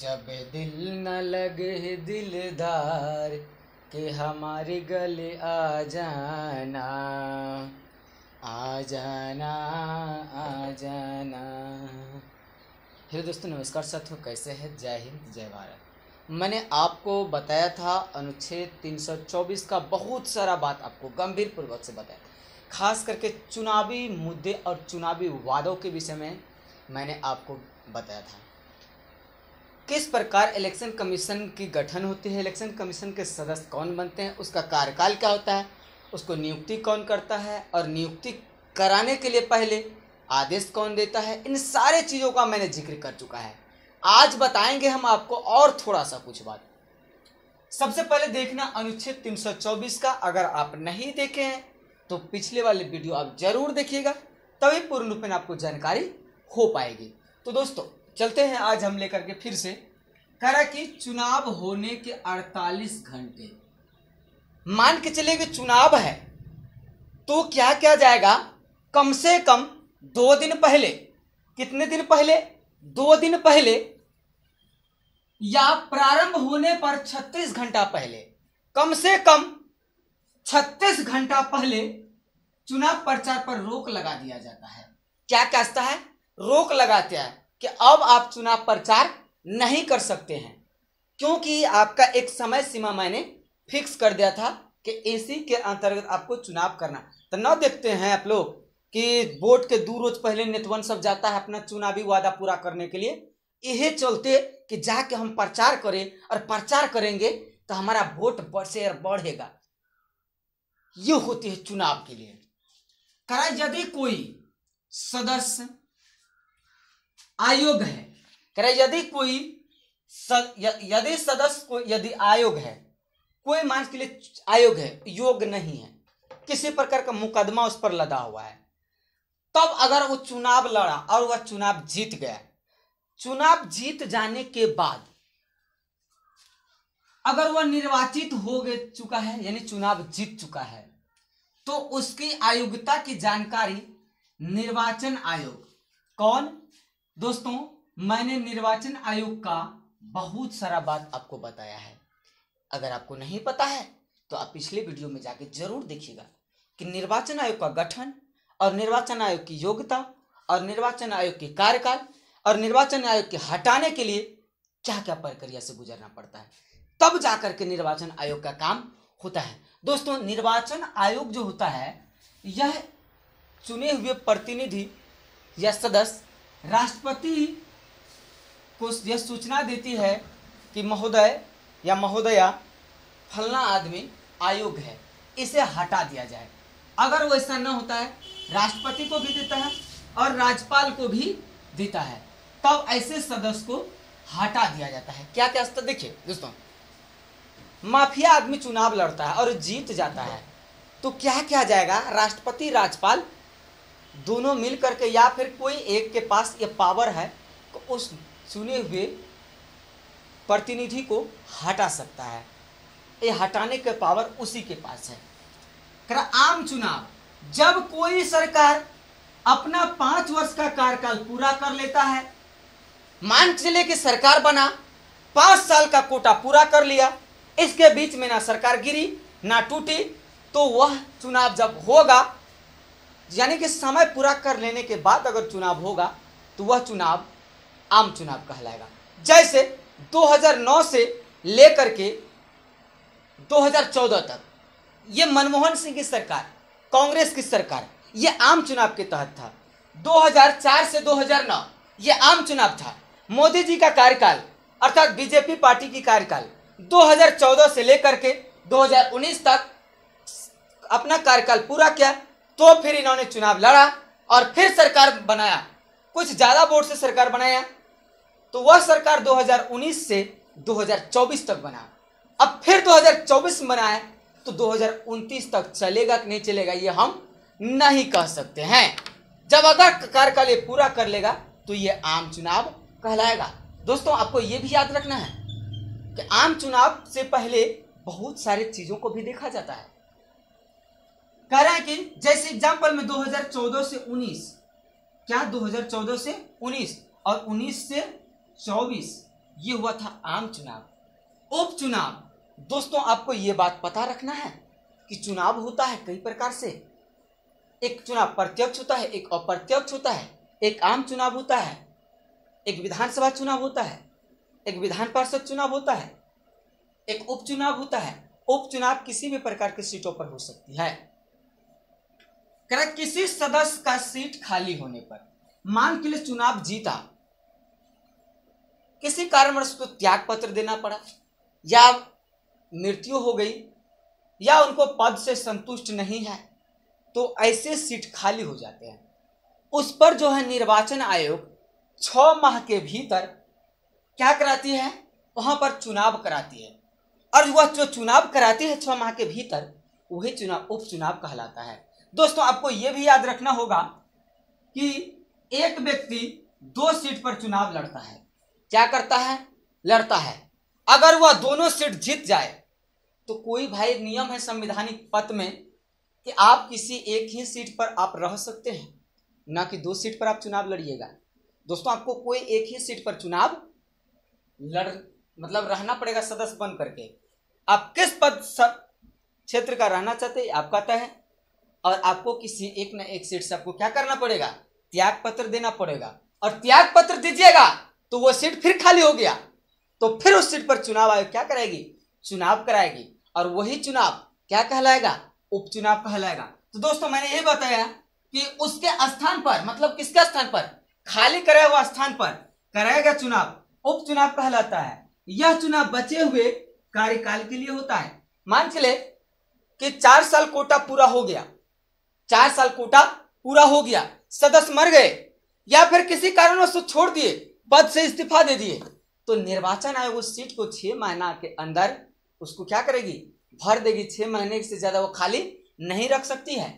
जब दिल न लगे दिलदार के हमारे गले आ जाना, आ जाना, आ जाना। हेलो दोस्तों, नमस्कार साथियों, कैसे हैं? जय हिंद, जय भारत। मैंने आपको बताया था अनुच्छेद 324 का बहुत सारा बात आपको गंभीर पूर्वक से बताया, खास करके चुनावी मुद्दे और चुनावी वादों के विषय में मैंने आपको बताया था। किस प्रकार इलेक्शन कमीशन की गठन होती है, इलेक्शन कमीशन के सदस्य कौन बनते हैं, उसका कार्यकाल क्या होता है, उसको नियुक्ति कौन करता है और नियुक्ति कराने के लिए पहले आदेश कौन देता है, इन सारे चीज़ों का मैंने जिक्र कर चुका है। आज बताएंगे हम आपको और थोड़ा सा कुछ बात। सबसे पहले देखना अनुच्छेद 324 का, अगर आप नहीं देखे हैं तो पिछले वाले वीडियो आप जरूर देखिएगा, तभी पूर्ण रूप में आपको जानकारी हो पाएगी। तो दोस्तों चलते हैं, आज हम लेकर के फिर से करा कि चुनाव होने के 48 घंटे मान के चले कि चुनाव है तो क्या क्या जाएगा, कम से कम 2 दिन पहले, कितने दिन पहले, 2 दिन पहले या प्रारंभ होने पर 36 घंटा पहले, कम से कम 36 घंटा पहले चुनाव प्रचार पर रोक लगा दिया जाता है। क्या कहता है? रोक लगाते हैं कि अब आप चुनाव प्रचार नहीं कर सकते हैं, क्योंकि आपका एक समय सीमा मैंने फिक्स कर दिया था कि इसी के अंतर्गत आपको चुनाव करना। तो न देखते हैं आप लोग कि वोट के 2 रोज पहले नेतवन सब जाता है अपना चुनावी वादा पूरा करने के लिए। यही चलते कि जाके हम प्रचार करें और प्रचार करेंगे तो हमारा वोट बढ़ेगा। ये होती है चुनाव के लिए। करा यदि कोई सदस्य आयोग है, करा यदि कोई यदि सदस्य को, यदि आयोग है, कोई मान के लिए आयोग है, योग नहीं है, किसी प्रकार का मुकदमा उस पर लदा हुआ है, तब अगर वो चुनाव लड़ा और वह चुनाव जीत गया, चुनाव जीत जाने के बाद अगर वह निर्वाचित हो चुका है, यानी चुनाव जीत चुका है, तो उसकी आयोग्यता की जानकारी निर्वाचन आयोग, कौन दोस्तों, मैंने निर्वाचन आयोग का बहुत सारा बात आपको बताया है। अगर आपको नहीं पता है तो आप पिछले वीडियो में जाके जरूर देखिएगा कि निर्वाचन आयोग का गठन और निर्वाचन आयोग की योग्यता और निर्वाचन आयोग के कार्यकाल और निर्वाचन आयोग के हटाने के लिए क्या क्या प्रक्रिया से गुजरना पड़ता है, तब जाकर के निर्वाचन आयोग का काम होता है। दोस्तों, निर्वाचन आयोग जो होता है, यह चुने हुए प्रतिनिधि या सदस्य राष्ट्रपति को यह सूचना देती है कि महोदय या महोदया फलना आदमी आयोग है, इसे हटा दिया जाए। अगर वो ऐसा न होता है, राष्ट्रपति को भी देता है और राज्यपाल को भी देता है, तब ऐसे सदस्य को हटा दिया जाता है। क्या क्या स्तर देखिए दोस्तों, माफिया आदमी चुनाव लड़ता है और जीत जाता है, तो क्या क्या जाएगा, राष्ट्रपति राज्यपाल दोनों मिल करके या फिर कोई एक के पास ये पावर है तो उस चुने हुए प्रतिनिधि को हटा सकता है। ये हटाने के पावर उसी के पास है। आम चुनाव, जब कोई सरकार अपना 5 वर्ष का कार्यकाल पूरा कर लेता है, मान चले कि सरकार बना, 5 साल का कोटा पूरा कर लिया, इसके बीच में ना सरकार गिरी ना टूटी, तो वह चुनाव जब होगा, यानी कि समय पूरा कर लेने के बाद अगर चुनाव होगा तो वह चुनाव आम चुनाव कहलाएगा। जैसे 2009 से लेकर के 2014 तक ये मनमोहन सिंह की सरकार, कांग्रेस की सरकार, ये आम चुनाव के तहत था। 2004 से 2009 ये आम चुनाव था। मोदी जी का कार्यकाल अर्थात बीजेपी पार्टी की कार्यकाल 2014 से लेकर के 2019 तक अपना कार्यकाल पूरा किया, तो फिर इन्होंने चुनाव लड़ा और फिर सरकार बनाया, कुछ ज्यादा वोट से सरकार बनाया, तो वह सरकार 2019 से 2024 तक बना। अब फिर 2024 में बनाया तो 2029 तक चलेगा कि नहीं चलेगा ये हम नहीं कह सकते हैं। जब अगर कार्यकाल ये पूरा कर लेगा तो ये आम चुनाव कहलाएगा। दोस्तों, आपको ये भी याद रखना है कि आम चुनाव से पहले बहुत सारी चीजों को भी देखा जाता है। कह रहे हैं कि जैसे एग्जाम्पल में 2014 से 19, क्या 2014 से 19 और 19 से 24, ये हुआ था आम चुनाव। उपचुनाव, दोस्तों आपको ये बात पता रखना है कि चुनाव होता है कई प्रकार से। एक चुनाव प्रत्यक्ष होता है, एक अप्रत्यक्ष होता है, एक आम चुनाव होता है, एक विधानसभा चुनाव होता है, एक विधान पार्षद चुनाव होता है, एक उपचुनाव होता है। उपचुनाव किसी भी प्रकार की सीटों पर हो सकती है। किसी सदस्य का सीट खाली होने पर, मान के लिए चुनाव जीता, किसी कारणवश उसको त्याग पत्र देना पड़ा, या मृत्यु हो गई, या उनको पद से संतुष्ट नहीं है, तो ऐसे सीट खाली हो जाते हैं। उस पर जो है निर्वाचन आयोग 6 माह के भीतर क्या कराती है, वहां पर चुनाव कराती है। और वह जो चुनाव कराती है 6 माह के भीतर, वही चुनाव उपचुनाव कहलाता है। दोस्तों आपको यह भी याद रखना होगा कि एक व्यक्ति 2 सीट पर चुनाव लड़ता है। क्या करता है? लड़ता है। अगर वह दोनों सीट जीत जाए तो कोई भाई नियम है संवैधानिक पद में कि आप किसी एक ही सीट पर आप रह सकते हैं, ना कि 2 सीट पर आप चुनाव लड़िएगा। दोस्तों आपको कोई एक ही सीट पर चुनाव रहना पड़ेगा सदस्य बन करके। आप किस पद क्षेत्र का रहना चाहते हैं आपका तय है, और आपको किसी एक न एक सीट से आपको क्या करना पड़ेगा, त्याग पत्र देना पड़ेगा। और त्याग पत्र दीजिएगा तो वो सीट फिर खाली हो गया, तो फिर उस सीट पर चुनाव आयोग क्या कराएगी, चुनाव कराएगी, और वही चुनाव क्या कहलाएगा, उपचुनाव कहलाएगा। तो दोस्तों मैंने ये बताया कि उसके स्थान पर, मतलब किसके स्थान पर, खाली कराए हुआ स्थान पर कराएगा चुनाव, उपचुनाव कहलाता है। यह चुनाव बचे हुए कार्यकाल के लिए होता है। मान के ले कि 4 साल कोटा पूरा हो गया, 4 साल कोटा पूरा हो गया, सदस्य मर गए या फिर किसी कारणवश छोड़ दिए, पद से इस्तीफा दे दिए, तो निर्वाचन आयोग उस सीट को 6 महीना के अंदर उसको क्या करेगी, भर देगी। 6 महीने से ज्यादा वो खाली नहीं रख सकती है,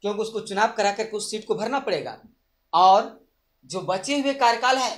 क्योंकि उसको चुनाव करा करके उस सीट को भरना पड़ेगा। और जो बचे हुए कार्यकाल है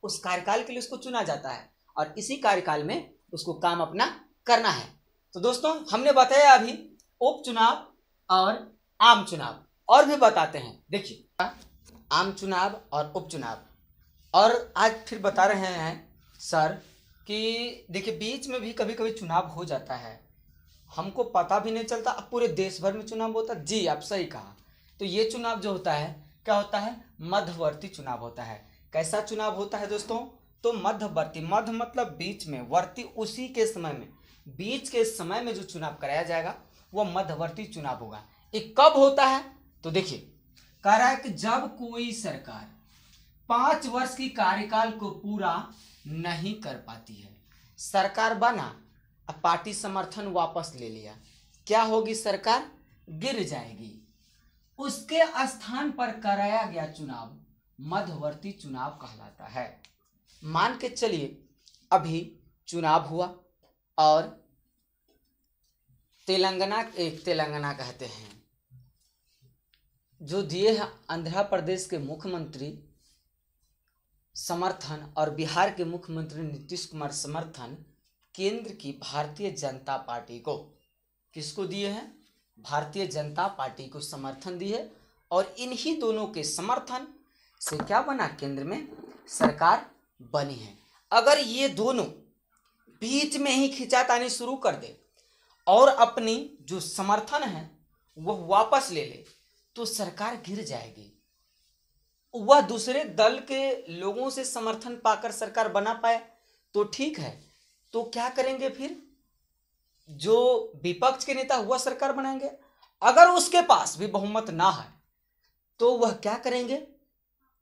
उस कार्यकाल के लिए उसको चुना जाता है, और इसी कार्यकाल में उसको काम अपना करना है। तो दोस्तों हमने बताया अभी उपचुनाव और आम चुनाव, और भी बताते हैं। देखिए आम चुनाव और उपचुनाव, और आज फिर बता रहे हैं सर कि देखिए बीच में भी कभी कभी चुनाव हो जाता है, हमको पता भी नहीं चलता। अब पूरे देश भर में चुनाव होता है। जी आप सही कहा। तो ये चुनाव जो होता है क्या होता है, मध्यवर्ती चुनाव होता है। कैसा चुनाव होता है दोस्तों, तो मध्यवर्ती, मध्य मतलब बीच में, वर्ती उसी के समय में, बीच के समय में जो चुनाव कराया जाएगा वो मध्यवर्ती चुनाव होगा। ये कब होता है, तो देखिए कह रहा है कि जब कोई सरकार 5 वर्ष की कार्यकाल को पूरा नहीं कर पाती है, सरकार बना, अब पार्टी समर्थन वापस ले लिया, क्या होगी, सरकार गिर जाएगी। उसके स्थान पर कराया गया चुनाव मध्यवर्ती चुनाव कहलाता है। मान के चलिए अभी चुनाव हुआ और तेलंगाना कहते हैं जो दिए हैं आंध्र प्रदेश के मुख्यमंत्री समर्थन और बिहार के मुख्यमंत्री नीतीश कुमार समर्थन केंद्र की भारतीय जनता पार्टी को, किसको दिए हैं, भारतीय जनता पार्टी को समर्थन दिए, और इन्हीं दोनों के समर्थन से क्या बना, केंद्र में सरकार बनी है। अगर ये दोनों बीच में ही खिंचातानी शुरू कर दे और अपनी जो समर्थन है वह वापस ले ले तो सरकार गिर जाएगी। वह दूसरे दल के लोगों से समर्थन पाकर सरकार बना पाए तो ठीक है, तो क्या करेंगे फिर, जो विपक्ष के नेता हुआ सरकार बनाएंगे। अगर उसके पास भी बहुमत ना है तो वह क्या करेंगे,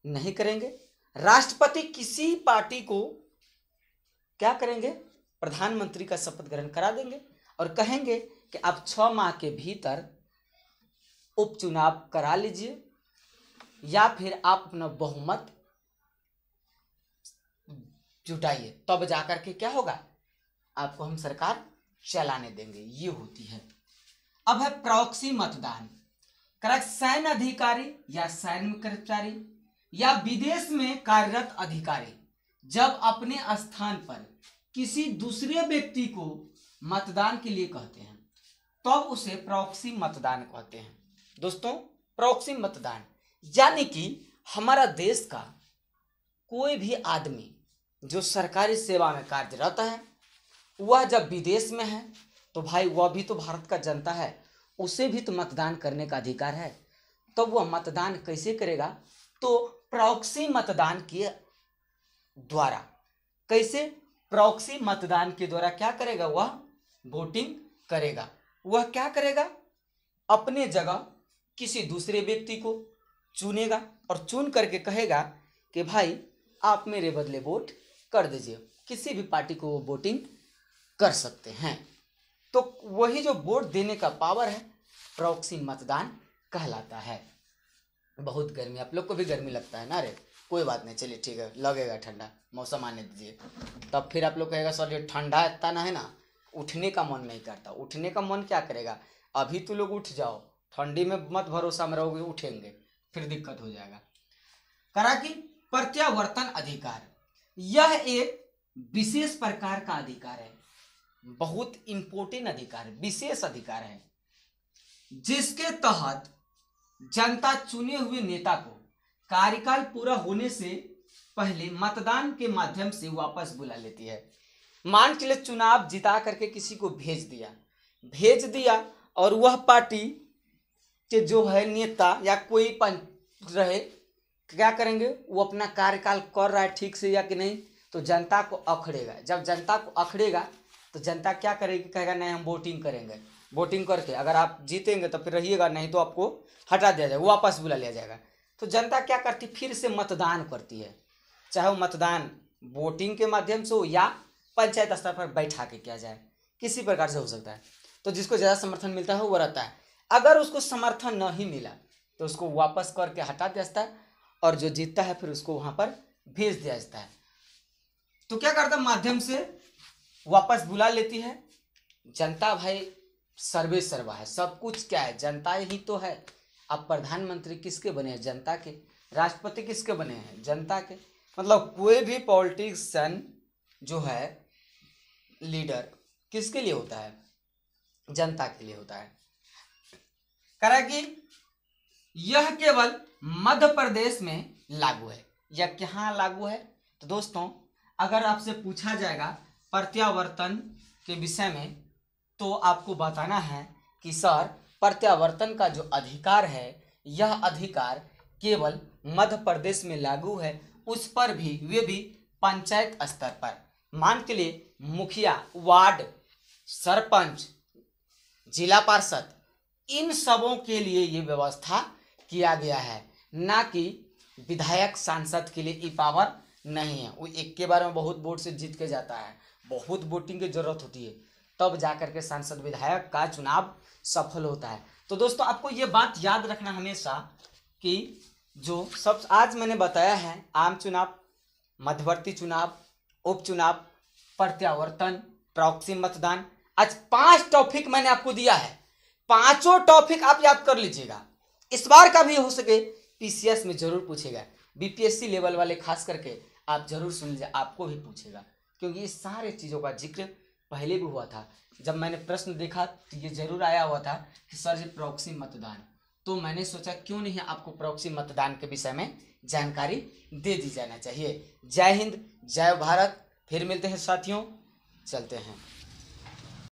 नहीं करेंगे, राष्ट्रपति किसी पार्टी को क्या करेंगे, प्रधानमंत्री का शपथ ग्रहण करा देंगे और कहेंगे कि आप 6 माह के भीतर उपचुनाव करा लीजिए या फिर आप अपना बहुमत जुटाइए, तब जाकर के क्या होगा, आपको हम सरकार चलाने देंगे। ये होती है। अब है प्रॉक्सी मतदान। सैन्य अधिकारी या सैन्य कर्मचारी या विदेश में कार्यरत अधिकारी जब अपने स्थान पर किसी दूसरे व्यक्ति को मतदान के लिए कहते हैं तब उसे प्रॉक्सी मतदान कहते हैं। दोस्तों प्रॉक्सी मतदान यानी कि हमारा देश का कोई भी आदमी जो सरकारी सेवा में कार्यरत है वह जब विदेश में है तो भाई वह भी तो भारत का जनता है, उसे भी तो मतदान करने का अधिकार है। तो वह मतदान कैसे करेगा? तो प्रॉक्सी मतदान के द्वारा। कैसे? प्रॉक्सी मतदान के द्वारा क्या करेगा? वह वोटिंग करेगा। वह क्या करेगा? अपने जगह किसी दूसरे व्यक्ति को चुनेगा और चुन करके कहेगा कि भाई आप मेरे बदले वोट कर दीजिए। किसी भी पार्टी को वो वोटिंग कर सकते हैं। तो वही जो वोट देने का पावर है प्रॉक्सी मतदान कहलाता है। बहुत गर्मी, आप लोग को भी गर्मी लगता है ना? रे कोई बात नहीं, चलिए ठीक है, लगेगा ठंडा, मौसम आने दीजिए। तब फिर आप लोग कहेगा सर ये ठंडा इतना ना है ना, उठने का मन नहीं करता। उठने का मन क्या करेगा? अभी तो लोग उठ जाओ, ठंडी में मत भरोसा में रहोगे, उठेंगे फिर दिक्कत हो जाएगा। करा कि प्रत्यावर्तन अधिकार, यह एक विशेष प्रकार का अधिकार है, बहुत इंपॉर्टेंट अधिकार है, विशेष अधिकार है, जिसके तहत जनता चुने हुए नेता को कार्यकाल पूरा होने से पहले मतदान के माध्यम से वापस बुला लेती है। मान के लिए चुनाव जिता करके किसी को भेज दिया और वह पार्टी के जो है नेता या कोई पंच रहे, क्या करेंगे? वो अपना कार्यकाल कर रहा है ठीक से या कि नहीं, तो जनता को अखड़ेगा। जब जनता को अखड़ेगा तो जनता क्या करेगी? कहेगा नहीं हम वोटिंग करेंगे, वोटिंग करके अगर आप जीतेंगे तो फिर रहिएगा, नहीं तो आपको हटा दिया जाएगा, वापस बुला लिया जाएगा। तो जनता क्या करती? फिर से मतदान करती है, चाहे वो मतदान वोटिंग के माध्यम से हो या पंचायत स्तर पर बैठा के किया जाए, किसी प्रकार से हो सकता है। तो जिसको ज़्यादा समर्थन मिलता है वो रहता है। अगर उसको समर्थन नहीं मिला तो उसको वापस करके हटा दिया जाता है और जो जीतता है फिर उसको वहाँ पर भेज दिया जाता है। तो क्या करता? माध्यम से वापस बुला लेती है। जनता भाई सर्वे सर्वा है, सब कुछ क्या है? जनता ही तो है। अब प्रधानमंत्री किसके बने हैं? जनता के। राष्ट्रपति किसके बने हैं? जनता के। मतलब कोई भी पॉलिटिशियन जो है लीडर किसके लिए होता है? जनता के लिए होता है। करा कि यह केवल मध्य प्रदेश में लागू है। यह कहाँ लागू है? तो दोस्तों अगर आपसे पूछा जाएगा प्रत्यावर्तन के विषय में तो आपको बताना है कि सर प्रत्यावर्तन का जो अधिकार है यह अधिकार केवल मध्य प्रदेश में लागू है, उस पर भी वे भी पंचायत स्तर पर। मान के लिए मुखिया, वार्ड, सरपंच, जिला पार्षद, इन सबों के लिए ये व्यवस्था किया गया है, ना कि विधायक सांसद के लिए ये पावर नहीं है। वो एक के बार में बहुत वोट से जीत के जाता है, बहुत वोटिंग की जरूरत होती है, तब जाकर के सांसद विधायक का चुनाव सफल होता है। तो दोस्तों आपको ये बात याद रखना हमेशा कि जो सब आज मैंने बताया है, आम चुनाव, मध्यवर्ती चुनाव, उपचुनाव, प्रत्यावर्तन, प्रॉक्सी मतदान, आज 5 टॉपिक मैंने आपको दिया है। 5 टॉपिक आप याद कर लीजिएगा। इस बार का भी हो सके पीसीएस में जरूर पूछेगा, बीपीएससी लेवल वाले खास करके आप जरूर सुन लीजिए, आपको भी पूछेगा, क्योंकि ये सारे चीज़ों का जिक्र पहले भी हुआ था। जब मैंने प्रश्न देखा तो ये जरूर आया हुआ था कि सर जी प्रॉक्सी मतदान, तो मैंने सोचा क्यों नहीं आपको प्रॉक्सी मतदान के विषय में जानकारी दे दी जाना चाहिए। जय हिंद, जय भारत। फिर मिलते हैं साथियों, चलते हैं।